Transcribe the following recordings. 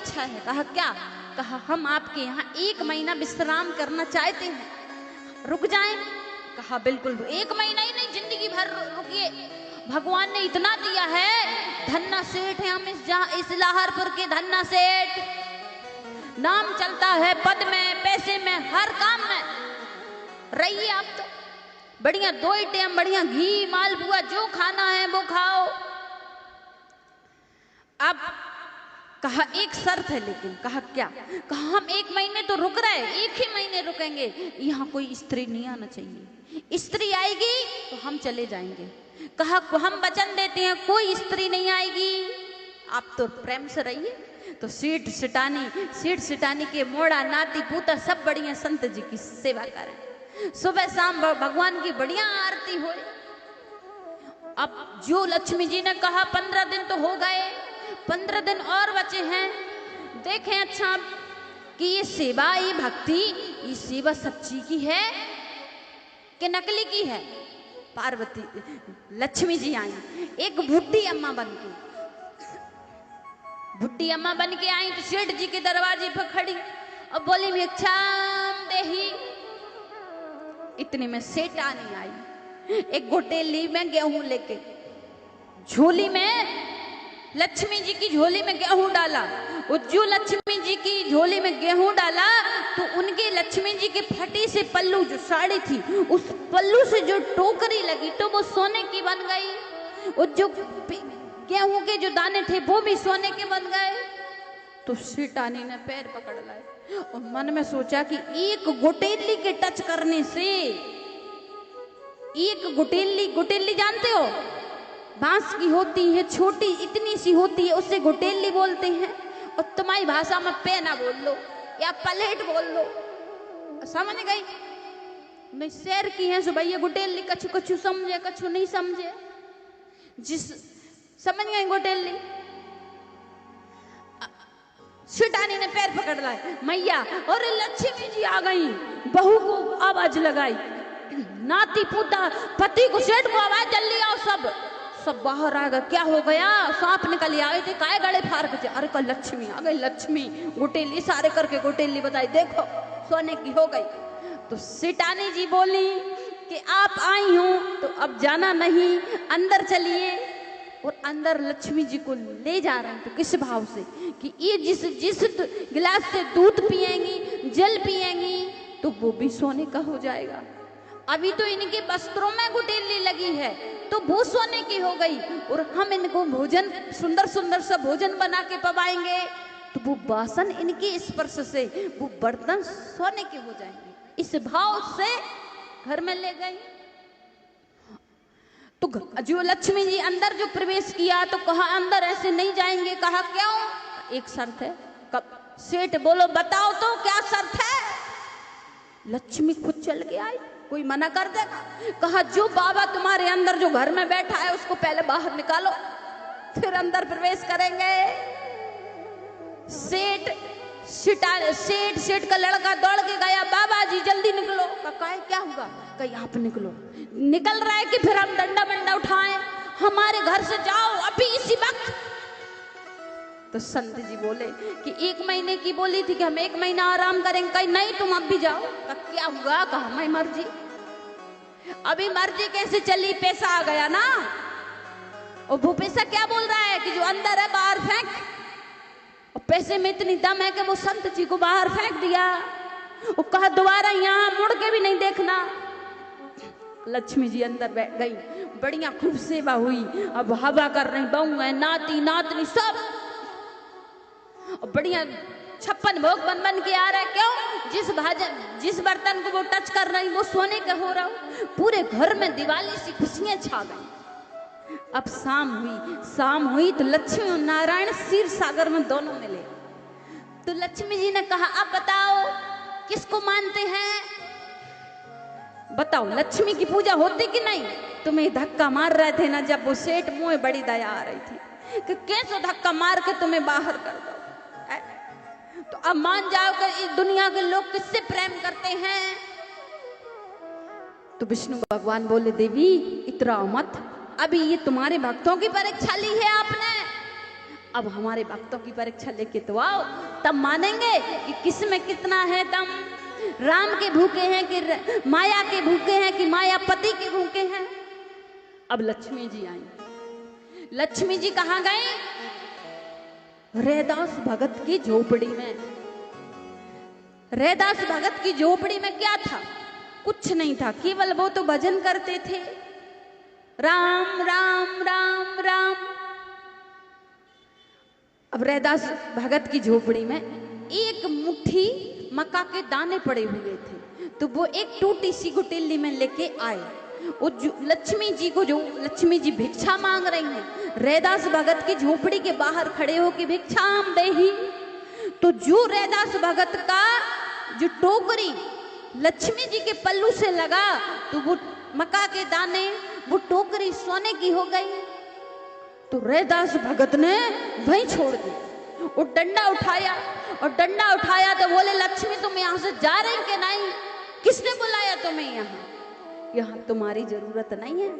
इच्छा है। कहा क्या? कहा हम आपके यहाँ 1 महीना विश्राम करना चाहते हैं, रुक जाएं? कहा बिल्कुल, 1 महीना ही नहीं, जिंदगी भर रुकिए, भगवान ने इतना दिया है। धन्ना सेठ है हम इस लाहौरपुर के, धन्ना सेठ, नाम चलता है पद में, पैसे में, हर काम में। रहिए आप तो बढ़िया 2 टाइम बढ़िया घी मालपुआ जो खाना है वो खाओ। अब कहा एक शर्त है, लेकिन कहा क्या? कहा हम 1 महीने तो रुक रहे, 1 ही महीने रुकेंगे, यहाँ कोई स्त्री नहीं आना चाहिए, स्त्री आएगी तो हम चले जाएंगे। कहा हम वचन देते हैं कोई स्त्री नहीं आएगी, आप तो प्रेम से रहिए। तो सेठ सिटानी के मोड़ा नाती पूता सब बढ़िया संत जी की सेवा करें, सुबह शाम भगवान की बढ़िया आरती हो। अब जो लक्ष्मी जी ने कहा 15 दिन तो हो गए, 15 दिन और बचे हैं। देखें अच्छा कि ये सेवा, ये भक्ति, ये सेवा सच्ची की है कि नकली की है। पार्वती लक्ष्मी जी आई एक बुढ़ी अम्मा बन के आई तो सेठ जी के दरवाजे पर खड़ी और बोली भिक्षाम देही। इतने में सेठानी आई एक गोटेली में गेहूं लेके, झोली में लक्ष्मी जी की झोली में गेहूं डाला। जो लक्ष्मी जी की झोली में गेहूं डाला तो उनके लक्ष्मी जी के फटी से पल्लू, जो साड़ी थी, उस पल्लू से जो टोकरी लगी तो वो सोने की बन गई, और जो गेहूं के जो दाने थे वो भी सोने के बन गए। तो सेठानी ने पैर पकड़ लाए और मन में सोचा कि एक गोटेली के टच करने से, एक गोटेली जानते हो, बांस की होती है, छोटी इतनी सी होती है, उससे गोटेली बोलते हैं। और तुम्हारी भाषा में पेना बोल लो या प्लेट बोल लो, समझ गई? मैं शेर की है सो भैया गोटेली, कछु समझे कछु नहीं समझे, जिस समझ गई गोटेली। सेठानी ने पैर पकड़ लाए, मैया और लक्ष्मी जी आ गई। बहू को आवाज लगाई, नाती पोता पति को, सेठ को आवाज, जल्दी आओ, सब बाहर आ गए। क्या हो गया? सांप निकल आए थे, काय गड़े फार के? अरे कल लक्ष्मी आ गई, लक्ष्मी गोटेली सारे करके गोटेली बताई, देखो सोने की हो गई। तो सेठानी जी बोली कि आप आई हो तो अब जाना नहीं, अंदर चलिए। और अंदर लक्ष्मी जी को ले जा रहे हैं तो किस भाव से कि ये जिस गिलास से दूध पिएंगी, जल पिएंगी तो वो भी सोने का हो जाएगा। अभी तो इनके वस्त्रों में गुटेली लगी है तो वो सोने की हो गई, और हम इनको भोजन, सुंदर सुंदर सा भोजन बना के पवाएंगे तो वो बासन इनके स्पर्श से, वो बर्तन सोने के हो जाएंगे। इस भाव से घर में ले गई। तो जो लक्ष्मी जी अंदर जो प्रवेश किया तो कहा अंदर ऐसे नहीं जाएंगे। कहा क्यों? एक शर्त है। सेठ बोलो बताओ तो क्या शर्त है? लक्ष्मी खुद चल के आई, कोई मना कर देगा? कहा जो बाबा तुम्हारे अंदर जो घर में बैठा है उसको पहले बाहर निकालो, फिर अंदर प्रवेश करेंगे। सेठ का लड़का दौड़ के गया, बाबा जी जल्दी निकलो। कहा क्या हुआ? कहीं आप निकलो। निकल रहा है कि फिर हम डंडा बंडा उठाएं? हमारे घर से जाओ अभी इसी वक्त। तो संत जी बोले कि 1 महीने की बोली थी कि हम 1 महीना आराम करेंगे। कहीं नहीं तुम अब भी जाओ। क्या हुआ? कहा हमारी मर्जी। अभी मर्जी कैसे चली? पैसा आ गया ना। और वो पैसा क्या बोल रहा है कि जो अंदर है बाहर फेंक। और पैसे में इतनी दम है कि वो संत जी को बाहर फेंक दिया। वो कहा दोबारा यहाँ मुड़ के भी नहीं देखना। लक्ष्मी जी अंदर बैठ गई, बढ़िया खूब सेवा हुई। अब हवा कर रही, बहू है, नाती नातनी सब, और बढ़िया 56 भोग बन बन के आ रहा है। क्यों? जिस बर्तन को वो टच कर रही वो सोने का हो रहा। पूरे घर में दिवाली सी खुशियां छा गई। अब शाम हुई तो लक्ष्मी और नारायण क्षीर सागर में दोनों मिले। तो लक्ष्मी जी ने कहा अब बताओ किसको मानते हैं? बताओ लक्ष्मी की पूजा होती कि नहीं? तुम्हें धक्का मार रहे थे ना जब वो सेठ, मुँह बड़ी दया आ रही थी कि कैसे धक्का मार के तुम्हें बाहर कर दो। तो अब मान जाओ कि इस दुनिया के लोग किससे प्रेम करते हैं? तो विष्णु भगवान बोले देवी इतराओ मत, अभी ये तुम्हारे भक्तों की परीक्षा ली है आपने। अब हमारे भक्तों की परीक्षा लेके तो आओ, तब मानेंगे कि किस में कितना है दम। राम के भूखे हैं कि माया के भूखे हैं कि माया पति के भूखे हैं। अब लक्ष्मी जी आई। लक्ष्मी जी कहाँ गई? रैदास भगत की झोपड़ी में। रैदास भगत की झोपड़ी में क्या था? कुछ नहीं था, केवल वो तो भजन करते थे, राम राम राम राम। अब रैदास भगत की झोपड़ी में एक मुट्ठी मक्का के दाने पड़े हुए थे, तो वो एक टूटी सी गुटेली में लेके आए। वो लक्ष्मी जी को, जो लक्ष्मी जी भिक्षा मांग रही हैं, रैदास भगत की झोपड़ी के बाहर खड़े होके भिक्षाम देही। तो जो रैदास भगत का जो टोकरी लक्ष्मी जी के पल्लू से लगा, तो वो मक्का के दाने, वो टोकरी सोने की हो गई। तो रैदास भगत ने वहीं छोड़ दी। वो डंडा उठाया, और डंडा उठाया तो बोले, लक्ष्मी तुम यहाँ से जा रही कि नहीं? किसने बुलाया तुम्हें यहाँ? यहाँ तुम्हारी जरूरत नहीं है,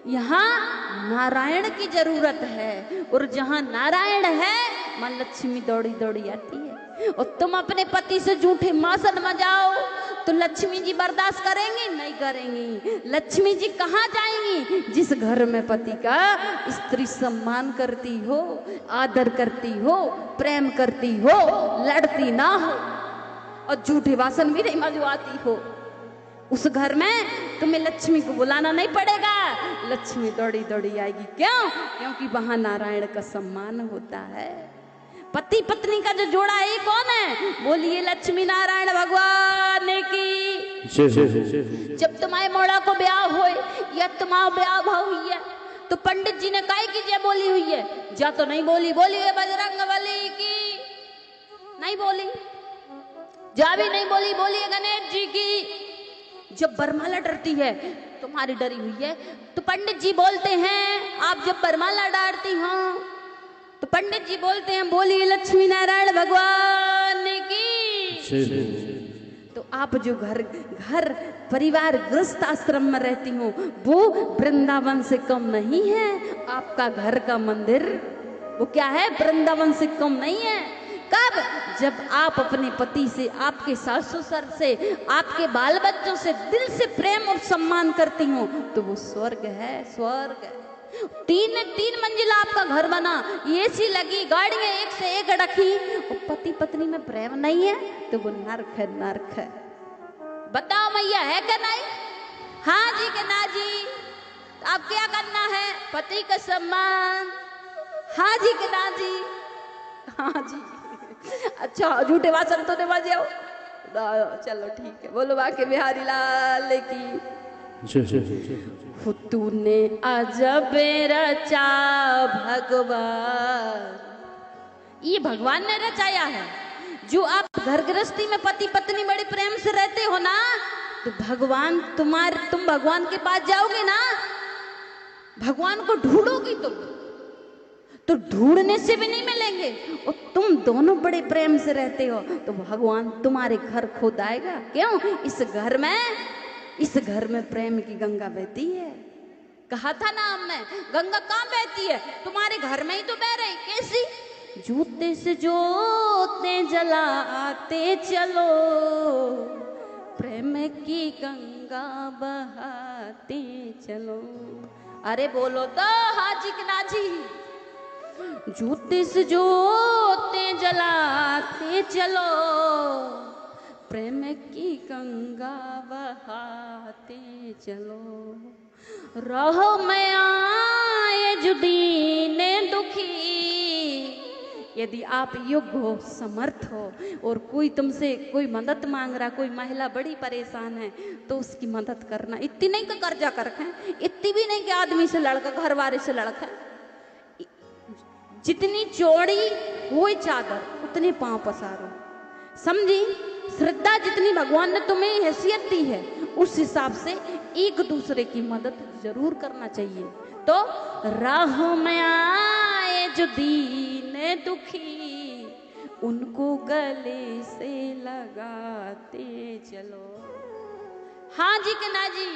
यहाँ नारायण की जरूरत है। और जहाँ नारायण है, मां लक्ष्मी दौड़ी दौड़ी आती है। और तुम अपने पति से झूठे मासन में जाओ तो लक्ष्मी जी बर्दाश्त करेंगी? नहीं करेंगी। लक्ष्मी जी कहाँ जाएंगी? जिस घर में पति का स्त्री सम्मान करती हो, आदर करती हो, प्रेम करती हो, लड़ती ना हो और झूठे वासन भी नहीं मजवाती हो, उस घर में तुम्हें लक्ष्मी को बुलाना नहीं पड़ेगा। लक्ष्मी दौड़ी दौड़ी आएगी। क्यों? क्योंकि वहां नारायण का सम्मान होता है। पति पत्नी का जो जोड़ा है कौन है? बोलिए लक्ष्मी नारायण भगवान की। जब तुम्हारे मोड़ा को ब्याह हो या तुम्हारा ब्याह हुई है, तो पंडित जी ने काय की जय बोली हुई है? जा तो नहीं बोली। बोलिए बजरंगबली की। नहीं बोली। जा भी नहीं बोली। बोलिए गणेश जी की। जब बरमाला डरती है, तुम्हारी डरी हुई है, तो पंडित जी बोलते हैं, आप जब बरमाला डालती हो तो पंडित जी बोलते हैं, बोलिए लक्ष्मी नारायण भगवान की। तो आप जो घर परिवार गृहस्थ आश्रम में रहती हो, वो वृंदावन से कम नहीं है। आपका घर का मंदिर वो क्या है? वृंदावन से कम नहीं है। कब? जब आप अपने पति से, आपके सास ससुर से, आपके बाल बच्चों से दिल से प्रेम और सम्मान करती हो, तो वो स्वर्ग है। स्वर्ग। तीन मंजिला आपका घर बना, एसी लगी, गाड़ियां एक से एक रखी, और पति पत्नी में प्रेम नहीं है, तो वो नर्क है। नर्क है। बताओ मैया, है क्या नहीं? हाँ जी के ना जी। अब क्या करना है? पति का सम्मान। हाँ जी के ना जी। हाँ जी। अच्छा, झूठे वासन तो नहीं बजाओ। चलो ठीक है। बोलो बाके बिहारी लाल की। तूने अजब रचा भगवान, ये भगवान ने रचाया है। जो आप घर गृहस्थी में पति पत्नी बड़े प्रेम से रहते हो ना, तो भगवान तुम भगवान के पास जाओगे ना, भगवान को ढूंढोगी तुम, तो ढूंढने से भी नहीं मिलेंगे। और तुम दोनों बड़े प्रेम से रहते हो, तो भगवान तुम्हारे घर खुद आएगा। क्यों? इस घर में प्रेम की गंगा बहती है। कहा था ना हमने, गंगा कहाँ बहती है? तुम्हारे घर में ही तो बह रही। कैसी? जूते से जोते जलाते चलो, प्रेम की गंगा बहाते चलो। अरे बोलो तो हाजी के नाजी। जूते से जोते जलाते चलो, प्रेम की गंगा बहाते चलो। रहो मैं आए जुदीने दुखी। यदि आप योग्य हो, समर्थ हो, और कोई तुमसे कोई मदद मांग रहा, कोई महिला बड़ी परेशान है, तो उसकी मदद करना। इतनी नहीं कि कर्जा कर रखे, इतनी भी नहीं कि आदमी से लड़का, घर वाले से लड़का। जितनी चौड़ी हो चादर, उतने पांव पसारो। समझी? श्रद्धा जितनी भगवान ने तुम्हें हैसियत दी है, उस हिसाब से एक दूसरे की मदद जरूर करना चाहिए। तो राह में आए जो दीन दुखी, उनको गले से लगाते चलो। हाँ जी के ना जी।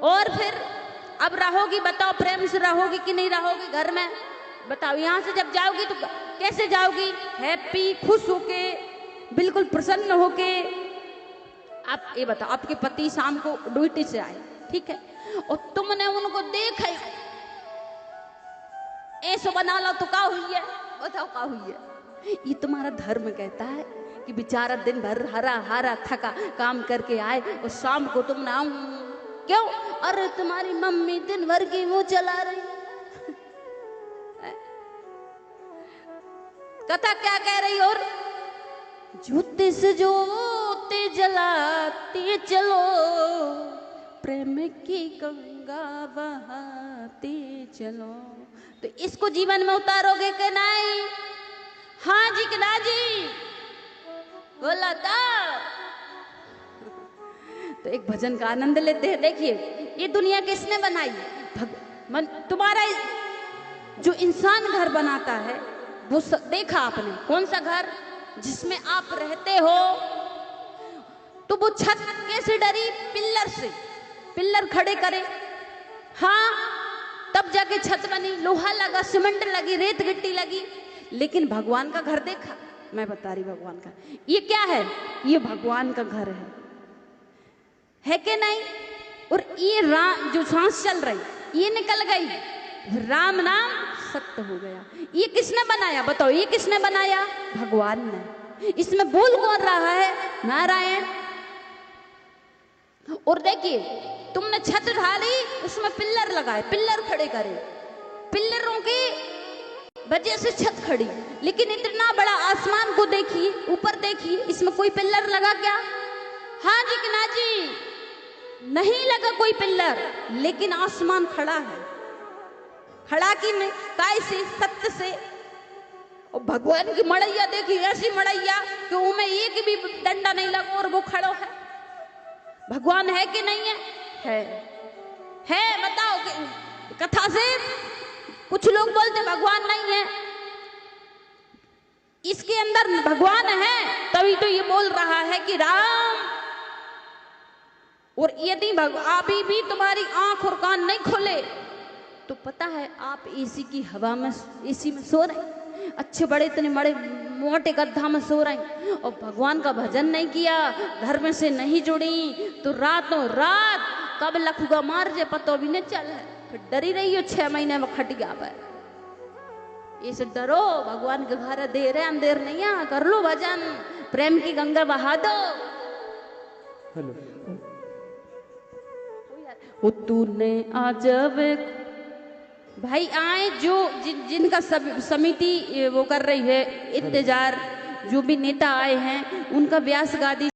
और फिर अब रहोगी? बताओ, प्रेम से रहोगी कि नहीं रहोगी घर में? बताओ यहाँ से जब जाओगी तो कैसे जाओगी? हैप्पी, खुश होके, बिल्कुल प्रसन्न होके। आप ये बताओ, आपके पति शाम को ड्यूटी से आए, ठीक है, और तुमने उनको देखा, ऐसा बना लो तो क्या हुई है? बताओ क्या हुई है? ये तुम्हारा धर्म कहता है कि बेचारा दिन भर हरा हरा थका काम करके आए और शाम को तुम ना क्यों? अरे तुम्हारी मम्मी दिन भर की वो चला रही। कथा क्या कह रही? और जूते से जोते जलाते चलो, प्रेम की गंगा बहाते चलो। तो इसको जीवन में उतारोगे कि नहीं? हाँ जी कि ना जी? बोला तो एक भजन का आनंद लेते हैं। देखिए, ये दुनिया किसने बनाई? तुम्हारा जो इंसान घर बनाता है वो देखा आपने? कौन सा घर? जिसमें आप रहते हो। तो वो छत कैसे डरी? पिल्लर से, पिल्लर खड़े करे, हाँ, तब जाके छत बनी, लोहा लगा, सीमेंट लगी, रेत गिट्टी लगी। लेकिन भगवान का घर देखा? मैं बता रही, भगवान का ये क्या है? ये भगवान का घर है कि नहीं? और ये राम जो सांस चल रही, ये निकल गई, राम नाम सत्य हो गया। ये किसने बनाया? बताओ, ये किसने बनाया? भगवान ने। इसमें बोल कौन रहा है? नारायण। और देखिए, तुमने छत ढाली, उसमें पिल्लर लगाए, पिल्लर खड़े करे, पिल्लरों की वजह से छत खड़ी। लेकिन इतना बड़ा आसमान को देखिए, ऊपर देखिए, इसमें कोई पिल्लर लगा क्या? हाँ जी कि ना जी? नहीं लगा कोई पिल्लर, लेकिन आसमान खड़ा है। खड़ा की नहीं? काय से? सत्य से। और भगवान की मड़ैया देखी, ऐसी मड़ैया कि उनमें एक भी डंडा नहीं लगा और वो खड़ो है। भगवान है कि नहीं है? है। बताओ कथा से कुछ लोग बोलते भगवान नहीं है, इसके अंदर भगवान है, तभी तो ये बोल रहा है कि राम। और यदि अभी भी तुम्हारी आंख और कान नहीं खोले तो पता है आप एसी की हवा में, एसी में सो रहे, अच्छे बड़े इतने बड़े मोटे गड्ढा में सो रहे, और भगवान का भजन नहीं किया, धर्म से नहीं जुड़ी, तो रातों रात कब लखुगा मार जे पतो भी नहीं चल है। फिर डरी रही हो 6 महीने में खटिया पर। इसे डरो, भगवान के घर देर है, अंधेर नहीं है, कर लो भजन, प्रेम की गंगा बहा दो। हेलो, वो तूने आज भाई आए जो जिनका समिति वो कर रही है इंतजार, जो भी नेता आए हैं उनका व्यास गादी